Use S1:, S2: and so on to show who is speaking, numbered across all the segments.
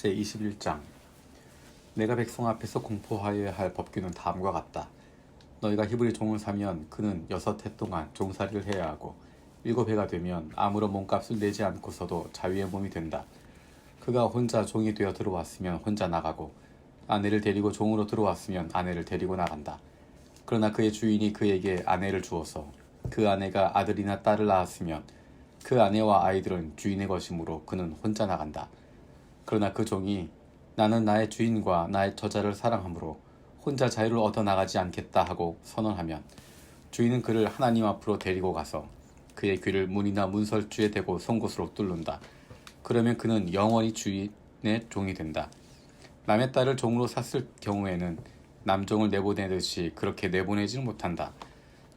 S1: 제21장. 내가 백성 앞에서 공포하여야 할 법규는 다음과 같다. 너희가 히브리 종을 사면 그는 6해 동안 종살이를 해야 하고 7해가 되면 아무런 몸값을 내지 않고서도 자유의 몸이 된다. 그가 혼자 종이 되어 들어왔으면 혼자 나가고 아내를 데리고 종으로 들어왔으면 아내를 데리고 나간다. 그러나 그의 주인이 그에게 아내를 주어서 그 아내가 아들이나 딸을 낳았으면 그 아내와 아이들은 주인의 것이므로 그는 혼자 나간다. 그러나 그 종이 나는 나의 주인과 나의 저자를 사랑하므로 혼자 자유를 얻어 나가지 않겠다 하고 선언하면 주인은 그를 하나님 앞으로 데리고 가서 그의 귀를 문이나 문설주에 대고 송곳으로 뚫는다. 그러면 그는 영원히 주인의 종이 된다. 남의 딸을 종으로 샀을 경우에는 남종을 내보내듯이 그렇게 내보내지는 못한다.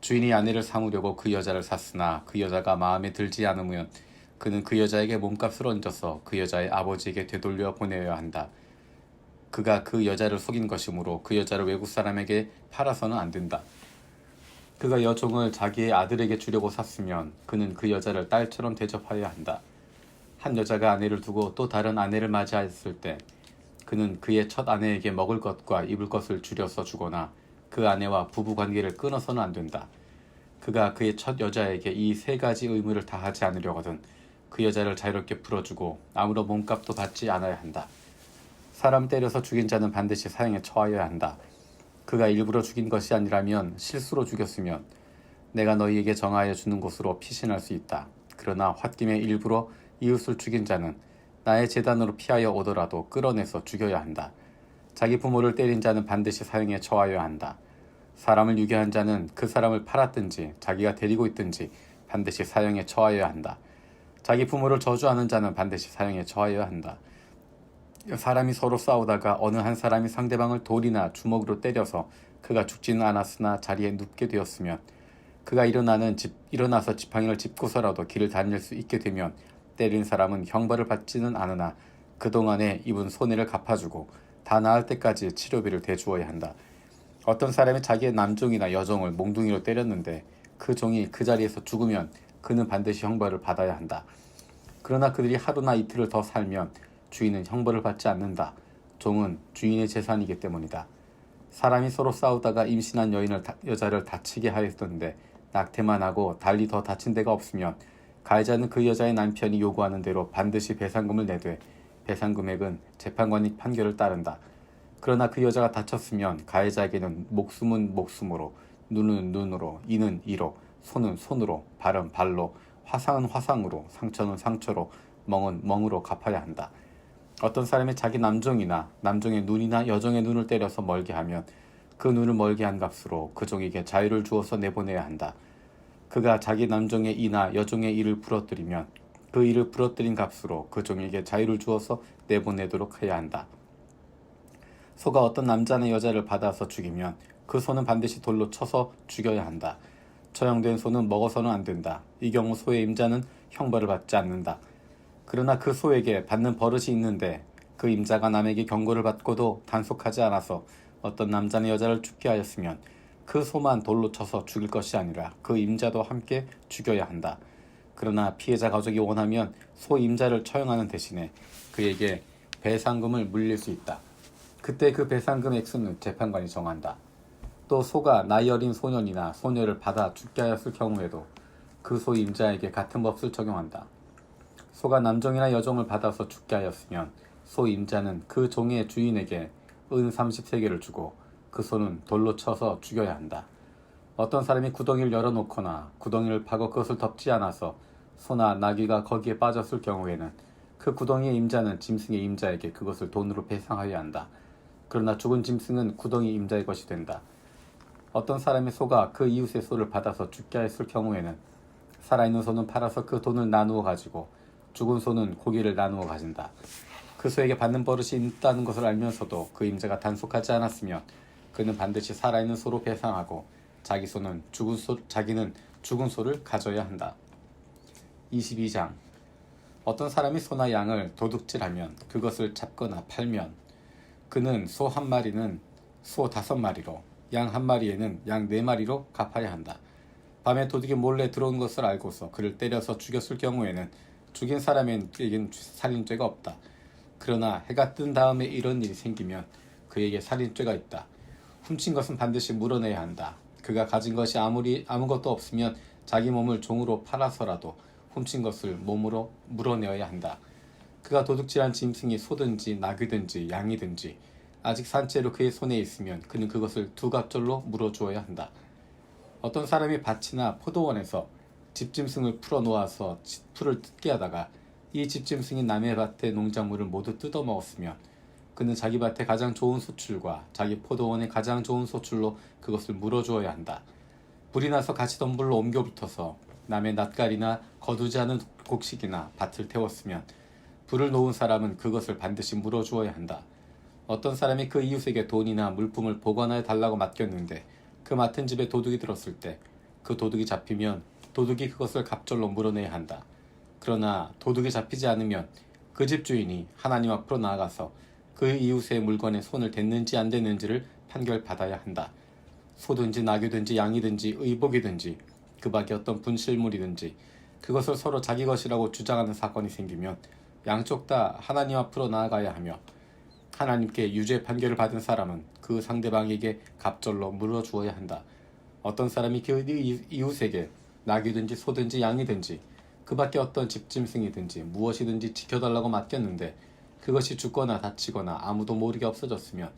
S1: 주인이 아내를 삼으려고 그 여자를 샀으나 그 여자가 마음에 들지 않으면 그는 그 여자에게 몸값을 얹어서 그 여자의 아버지에게 되돌려 보내야 한다. 그가 그 여자를 속인 것이므로 그 여자를 외국 사람에게 팔아서는 안 된다. 그가 여종을 자기의 아들에게 주려고 샀으면 그는 그 여자를 딸처럼 대접하여야 한다. 한 여자가 아내를 두고 또 다른 아내를 맞이했을 때 그는 그의 첫 아내에게 먹을 것과 입을 것을 줄여서 주거나 그 아내와 부부관계를 끊어서는 안 된다. 그가 그의 첫 여자에게 이 3가지 의무를 다하지 않으려거든 그 여자를 자유롭게 풀어주고 아무런 몸값도 받지 않아야 한다. 사람 때려서 죽인 자는 반드시 사형에 처하여야 한다. 그가 일부러 죽인 것이 아니라면 실수로 죽였으면 내가 너희에게 정하여 주는 곳으로 피신할 수 있다. 그러나 홧김에 일부러 이웃을 죽인 자는 나의 제단으로 피하여 오더라도 끌어내서 죽여야 한다. 자기 부모를 때린 자는 반드시 사형에 처하여야 한다. 사람을 유괴한 자는 그 사람을 팔았든지 자기가 데리고 있든지 반드시 사형에 처하여야 한다. 자기 부모를 저주하는 자는 반드시 사형에 처하여야 한다. 사람이 서로 싸우다가 어느 한 사람이 상대방을 돌이나 주먹으로 때려서 그가 죽지는 않았으나 자리에 눕게 되었으면 그가 일어나서 지팡이를 짚고서라도 길을 다닐 수 있게 되면 때린 사람은 형벌을 받지는 않으나 그동안에 입은 손해를 갚아주고 다 나을 때까지 치료비를 대주어야 한다. 어떤 사람이 자기의 남종이나 여종을 몽둥이로 때렸는데 그 종이 그 자리에서 죽으면 그는 반드시 형벌을 받아야 한다. 그러나 그들이 하루나 이틀을 더 살면 주인은 형벌을 받지 않는다. 종은 주인의 재산이기 때문이다. 사람이 서로 싸우다가 임신한 여자를 다치게 하였던데 낙태만 하고 달리 더 다친 데가 없으면 가해자는 그 여자의 남편이 요구하는 대로 반드시 배상금을 내되 배상 금액은 재판관이 판결을 따른다. 그러나 그 여자가 다쳤으면 가해자에게는 목숨은 목숨으로, 눈은 눈으로, 이는 이로, 손은 손으로, 발은 발로, 화상은 화상으로, 상처는 상처로, 멍은 멍으로 갚아야 한다. 어떤 사람이 자기 남종이나 남종의 눈이나 여종의 눈을 때려서 멀게 하면 그 눈을 멀게 한 값으로 그 종에게 자유를 주어서 내보내야 한다. 그가 자기 남종의 이나 여종의 이를 부러뜨리면 그 이를 부러뜨린 값으로 그 종에게 자유를 주어서 내보내도록 해야 한다. 소가 어떤 남자나 여자를 받아서 죽이면 그 소는 반드시 돌로 쳐서 죽여야 한다. 처형된 소는 먹어서는 안 된다. 이 경우 소의 임자는 형벌을 받지 않는다. 그러나 그 소에게 받는 버릇이 있는데 그 임자가 남에게 경고를 받고도 단속하지 않아서 어떤 남자나 여자를 죽게 하였으면 그 소만 돌로 쳐서 죽일 것이 아니라 그 임자도 함께 죽여야 한다. 그러나 피해자 가족이 원하면 소 임자를 처형하는 대신에 그에게 배상금을 물릴 수 있다. 그때 그 배상금 액수는 재판관이 정한다. 또 소가 나이 어린 소년이나 소녀를 받아 죽게 하였을 경우에도 그 소 임자에게 같은 법을 적용한다. 소가 남종이나 여종을 받아서 죽게 하였으면 소 임자는 그 종의 주인에게 은 30세겔을 주고 그 소는 돌로 쳐서 죽여야 한다. 어떤 사람이 구덩이를 열어놓거나 구덩이를 파고 그것을 덮지 않아서 소나 나귀가 거기에 빠졌을 경우에는 그 구덩이의 임자는 짐승의 임자에게 그것을 돈으로 배상하여야 한다. 그러나 죽은 짐승은 구덩이 임자의 것이 된다. 어떤 사람의 소가 그 이웃의 소를 받아서 죽게 하였을 경우에는 살아있는 소는 팔아서 그 돈을 나누어 가지고 죽은 소는 고기를 나누어 가진다. 그 소에게 받는 버릇이 있다는 것을 알면서도 그 임자가 단속하지 않았으면 그는 반드시 살아있는 소로 배상하고 자기는 죽은 소를 가져야 한다. 22장. 어떤 사람이 소나 양을 도둑질하면 그것을 잡거나 팔면 그는 소 1마리는 소 5마리로 양 1마리에는 양 4마리로 갚아야 한다. 밤에 도둑이 몰래 들어온 것을 알고서 그를 때려서 죽였을 경우에는 죽인 사람에겐 살인죄가 없다. 그러나 해가 뜬 다음에 이런 일이 생기면 그에게 살인죄가 있다. 훔친 것은 반드시 물어내야 한다. 그가 가진 것이 아무것도 없으면 자기 몸을 종으로 팔아서라도 훔친 것을 몸으로 물어내어야 한다. 그가 도둑질한 짐승이 소든지 낙이든지 양이든지 아직 산채로 그의 손에 있으면 그는 그것을 두 갑절로 물어주어야 한다. 어떤 사람이 밭이나 포도원에서 집짐승을 풀어놓아서 풀을 뜯게 하다가 이 집짐승이 남의 밭의 농작물을 모두 뜯어먹었으면 그는 자기 밭의 가장 좋은 소출과 자기 포도원의 가장 좋은 소출로 그것을 물어주어야 한다. 불이 나서 가시던 불로 옮겨 붙어서 남의 낫갈이나 거두지 않은 곡식이나 밭을 태웠으면 불을 놓은 사람은 그것을 반드시 물어주어야 한다. 어떤 사람이 그 이웃에게 돈이나 물품을 보관하여 달라고 맡겼는데 그 맡은 집에 도둑이 들었을 때 그 도둑이 잡히면 도둑이 그것을 갑절로 물어내야 한다. 그러나 도둑이 잡히지 않으면 그 집 주인이 하나님 앞으로 나아가서 그 이웃의 물건에 손을 댔는지 안 댔는지를 판결받아야 한다. 소든지 낙이든지 양이든지 의복이든지 그 밖에 어떤 분실물이든지 그것을 서로 자기 것이라고 주장하는 사건이 생기면 양쪽 다 하나님 앞으로 나아가야 하며 하나님께 유죄 판결을 받은 사람은 그 상대방에게 갑절로 물어주어야 한다. 어떤 사람이 그 이웃에게 낙이든지 소든지 양이든지 그 밖에 어떤 집짐승이든지 무엇이든지 지켜달라고 맡겼는데 그것이 죽거나 다치거나 아무도 모르게 없어졌으면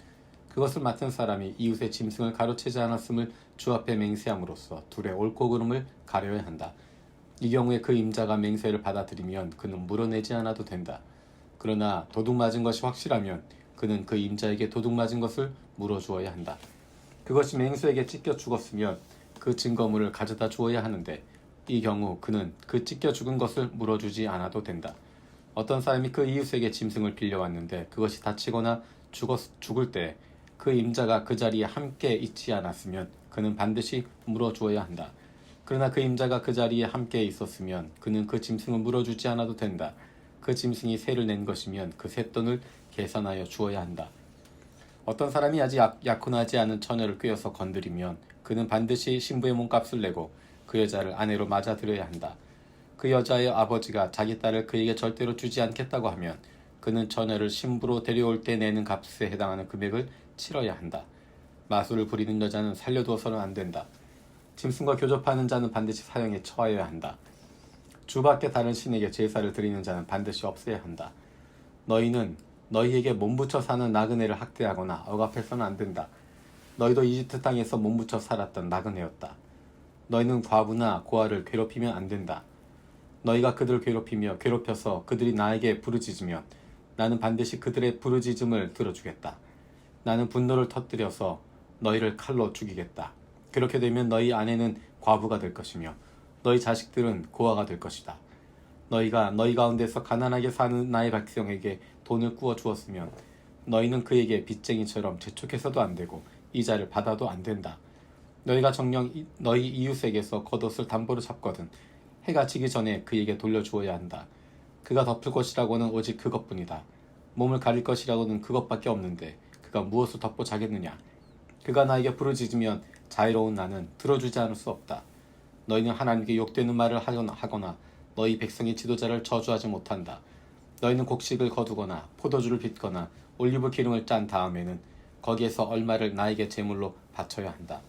S1: 그것을 맡은 사람이 이웃의 짐승을 가로채지 않았음을 주 앞에 맹세함으로써 둘의 옳고 그름을 가려야 한다. 이 경우에 그 임자가 맹세를 받아들이면 그는 물어내지 않아도 된다. 그러나 도둑 맞은 것이 확실하면 그는 그 임자에게 도둑 맞은 것을 물어주어야 한다. 그것이 맹수에게 찢겨 죽었으면 그 증거물을 가져다 주어야 하는데 이 경우 그는 그 찢겨 죽은 것을 물어주지 않아도 된다. 어떤 사람이 그 이웃에게 짐승을 빌려왔는데 그것이 다치거나 죽을 때 그 임자가 그 자리에 함께 있지 않았으면 그는 반드시 물어주어야 한다. 그러나 그 임자가 그 자리에 함께 있었으면 그는 그 짐승을 물어주지 않아도 된다. 그 짐승이 세를 낸 것이면 그 쇳돈을 계산하여 주어야 한다. 어떤 사람이 아직 약혼하지 않은 처녀를 꿰어서 건드리면 그는 반드시 신부의 몸값을 내고 그 여자를 아내로 맞아들여야 한다. 그 여자의 아버지가 자기 딸을 그에게 절대로 주지 않겠다고 하면 그는 처녀를 신부로 데려올 때 내는 값에 해당하는 금액을 치러야 한다. 마술을 부리는 여자는 살려두어서는 안 된다. 짐승과 교접하는 자는 반드시 사형에 처하여야 한다. 주 밖에 다른 신에게 제사를 드리는 자는 반드시 없애야 한다. 너희는 너희에게 몸부쳐 사는 나그네를 학대하거나 억압해서는 안 된다. 너희도 이집트 땅에서 몸부쳐 살았던 나그네였다. 너희는 과부나 고아를 괴롭히면 안 된다. 너희가 그들을 괴롭혀서 그들이 나에게 부르짖으면 나는 반드시 그들의 부르짖음을 들어주겠다. 나는 분노를 터뜨려서 너희를 칼로 죽이겠다. 그렇게 되면 너희 아내는 과부가 될 것이며 너희 자식들은 고아가 될 것이다. 너희가 너희 가운데서 가난하게 사는 나의 백성에게 돈을 꾸어 주었으면 너희는 그에게 빚쟁이처럼 재촉해서도 안 되고 이자를 받아도 안 된다. 너희가 정녕 너희 이웃에게서 겉옷을 담보로 잡거든 해가 지기 전에 그에게 돌려주어야 한다. 그가 덮을 것이라고는 오직 그것뿐이다. 몸을 가릴 것이라고는 그것밖에 없는데 그가 무엇을 덮고 자겠느냐. 그가 나에게 부르짖으면 자유로운 나는 들어주지 않을 수 없다. 너희는 하나님께 욕되는 말을 하거나 너희 백성의 지도자를 저주하지 못한다. 너희는 곡식을 거두거나 포도주를 빚거나 올리브 기름을 짠 다음에는 거기에서 얼마를 나에게 제물로 바쳐야 한다.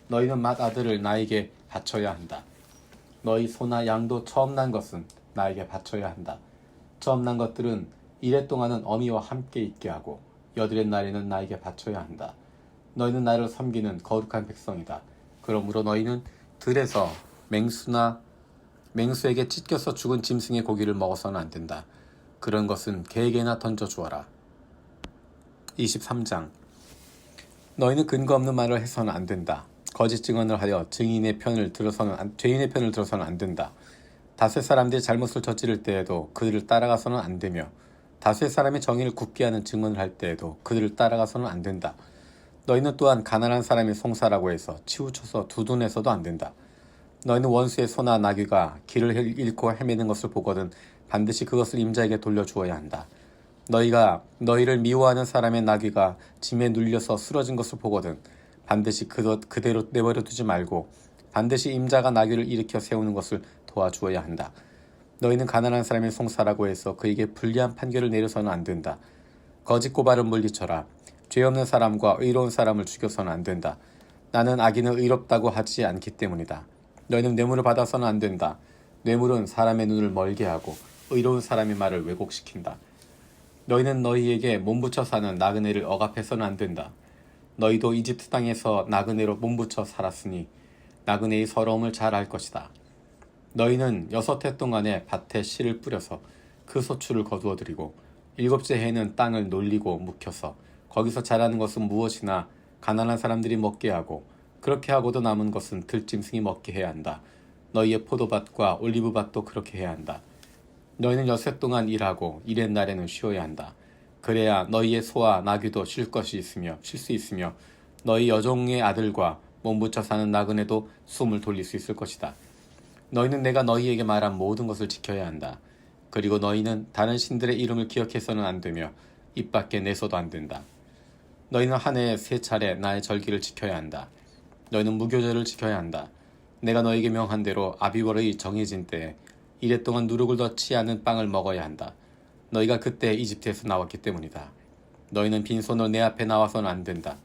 S1: 너희는 맏아들을 나에게 바쳐야 한다. 너희 소나 양도 처음 난 것은 나에게 바쳐야 한다. 처음 난 것들은 이래 동안은 어미와 함께 있게 하고 여드렛 날에는 나에게 바쳐야 한다. 너희는 나를 섬기는 거룩한 백성이다. 그러므로 너희는 들에서 맹수에게 찢겨서 죽은 짐승의 고기를 먹어서는 안 된다. 그런 것은 개에게나 던져 주어라. 23장. 너희는 근거 없는 말을 해서는 안 된다. 거짓 증언을 하여 죄인의 편을 들어서는 안 된다. 다수의 사람들이 잘못을 저지를 때에도 그들을 따라가서는 안 되며 다수의 사람이 정의를 굽게 하는 증언을 할 때에도 그들을 따라가서는 안 된다. 너희는 또한 가난한 사람이 송사라고 해서 치우쳐서 두둔해서도 안 된다. 너희는 원수의 소나 나귀가 길을 잃고 헤매는 것을 보거든 반드시 그것을 임자에게 돌려주어야 한다. 너희가 너희를 미워하는 사람의 나귀가 짐에 눌려서 쓰러진 것을 보거든 반드시 그대로 내버려 두지 말고 반드시 임자가 나귀를 일으켜 세우는 것을 도와주어야 한다. 너희는 가난한 사람의 송사라고 해서 그에게 불리한 판결을 내려서는 안 된다. 거짓 고발은 물리쳐라. 죄 없는 사람과 의로운 사람을 죽여서는 안 된다. 나는 악인을 의롭다고 하지 않기 때문이다. 너희는 뇌물을 받아서는 안 된다. 뇌물은 사람의 눈을 멀게 하고 의로운 사람의 말을 왜곡시킨다. 너희는 너희에게 몸부쳐 사는 나그네를 억압해서는 안 된다. 너희도 이집트 땅에서 나그네로 몸부쳐 살았으니 나그네의 서러움을 잘 알 것이다. 너희는 6해 동안에 밭에 씨를 뿌려서 그 소출을 거두어들이고 7째 해는 땅을 놀리고 묵혀서 거기서 자라는 것은 무엇이나 가난한 사람들이 먹게 하고 그렇게 하고도 남은 것은 들짐승이 먹게 해야 한다. 너희의 포도밭과 올리브밭도 그렇게 해야 한다. 너희는 6해 동안 일하고 일의 날에는 쉬어야 한다. 그래야 너희의 소와 나귀도 쉴 수 있으며 너희 여종의 아들과 몸부쳐 사는 나그네도 숨을 돌릴 수 있을 것이다. 너희는 내가 너희에게 말한 모든 것을 지켜야 한다. 그리고 너희는 다른 신들의 이름을 기억해서는 안 되며 입 밖에 내서도 안 된다. 너희는 한 해에 3차례 나의 절기를 지켜야 한다. 너희는 무교절을 지켜야 한다. 내가 너희에게 명한 대로 아비월의 정해진 때에 1해 동안 누룩을 넣지 않은 빵을 먹어야 한다. 너희가 그때 이집트에서 나왔기 때문이다. 너희는 빈손으로 내 앞에 나와서는 안 된다.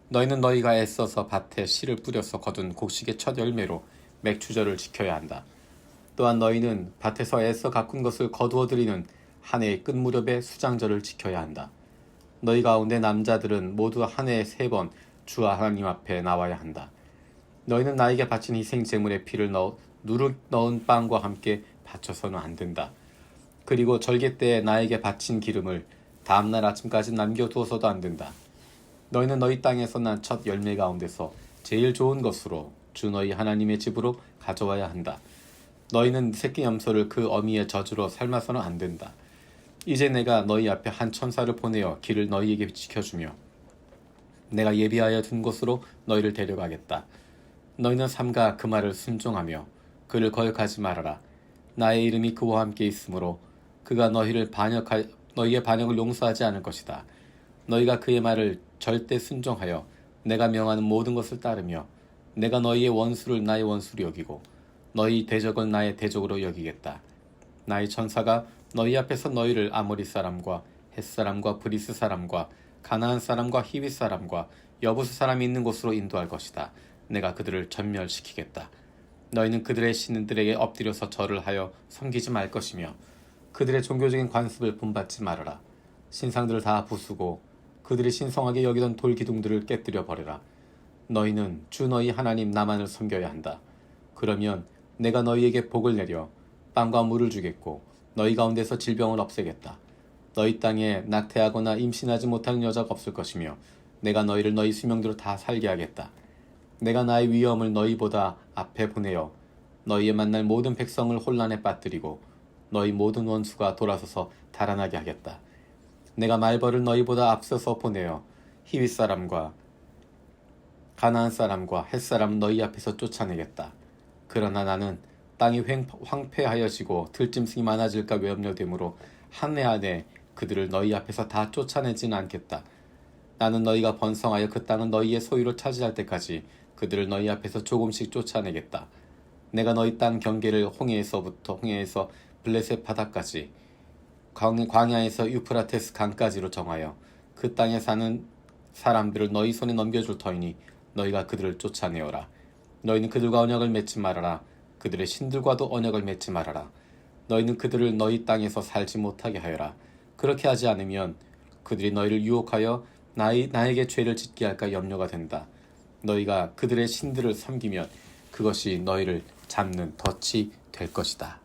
S1: 너희는 너희가 애써서 밭에 씨를 뿌려서 거둔 곡식의 첫 열매로 맥추절을 지켜야 한다. 또한 너희는 밭에서 애써 가꾼 것을 거두어들이는 한 해의 끝 무렵에 수장절을 지켜야 한다. 너희 가운데 남자들은 모두 한 해에 3번 주와 하나님 앞에 나와야 한다. 너희는 나에게 바친 희생 제물에 피를 누룩 넣은 빵과 함께 바쳐서는 안 된다. 그리고 절개 때에 나에게 바친 기름을 다음날 아침까지 남겨두어서도 안 된다. 너희는 너희 땅에서 난 첫 열매 가운데서 제일 좋은 것으로 주 너희 하나님의 집으로 가져와야 한다. 너희는 새끼 염소를 그 어미의 젖으로 삶아서는 안 된다. 이제 내가 너희 앞에 한 천사를 보내어 길을 너희에게 지켜주며 내가 예비하여 둔 곳으로 너희를 데려가겠다. 너희는 삼가 그 말을 순종하며 그를 거역하지 말아라. 나의 이름이 그와 함께 있으므로 그가 너희의 반역을 용서하지 않을 것이다. 너희가 그의 말을 절대 순종하여 내가 명하는 모든 것을 따르며 내가 너희의 원수를 나의 원수로 여기고 너희 대적을 나의 대적으로 여기겠다. 나의 천사가 너희 앞에서 너희를 아모리 사람과 헷 사람과 브리스 사람과 가나안 사람과 히윗 사람과 여부스 사람이 있는 곳으로 인도할 것이다. 내가 그들을 전멸시키겠다. 너희는 그들의 신들에게 엎드려서 절을 하여 섬기지 말 것이며 그들의 종교적인 관습을 본받지 말아라. 신상들을 다 부수고 그들이 신성하게 여기던 돌기둥들을 깨뜨려 버려라. 너희는 주 너희 하나님 나만을 섬겨야 한다. 그러면 내가 너희에게 복을 내려 빵과 물을 주겠고 너희 가운데서 질병을 없애겠다. 너희 땅에 낙태하거나 임신하지 못하는 여자가 없을 것이며 내가 너희를 너희 수명대로 다 살게 하겠다. 내가 나의 위엄을 너희보다 앞에 보내어 너희의 만날 모든 백성을 혼란에 빠뜨리고 너희 모든 원수가 돌아서서 달아나게 하겠다. 내가 말벌을 너희보다 앞서서 보내어 히윗 사람과 가나안 사람과 헷 사람 너희 앞에서 쫓아내겠다. 그러나 나는 땅이 황폐하여지고 들짐승이 많아질까 염려되므로 한 해 안에 그들을 너희 앞에서 다 쫓아내지는 않겠다. 나는 너희가 번성하여 그 땅은 너희의 소유로 차지할 때까지 그들을 너희 앞에서 조금씩 쫓아내겠다. 내가 너희 땅 경계를 홍해에서 블레셋 바다까지 광야에서 유프라테스 강까지로 정하여 그 땅에 사는 사람들을 너희 손에 넘겨줄 터이니 너희가 그들을 쫓아내어라. 너희는 그들과 언약을 맺지 말아라. 그들의 신들과도 언약을 맺지 말아라. 너희는 그들을 너희 땅에서 살지 못하게 하여라. 그렇게 하지 않으면 그들이 너희를 유혹하여 나에게 죄를 짓게 할까 염려가 된다. 너희가 그들의 신들을 섬기면 그것이 너희를 잡는 덫이 될 것이다.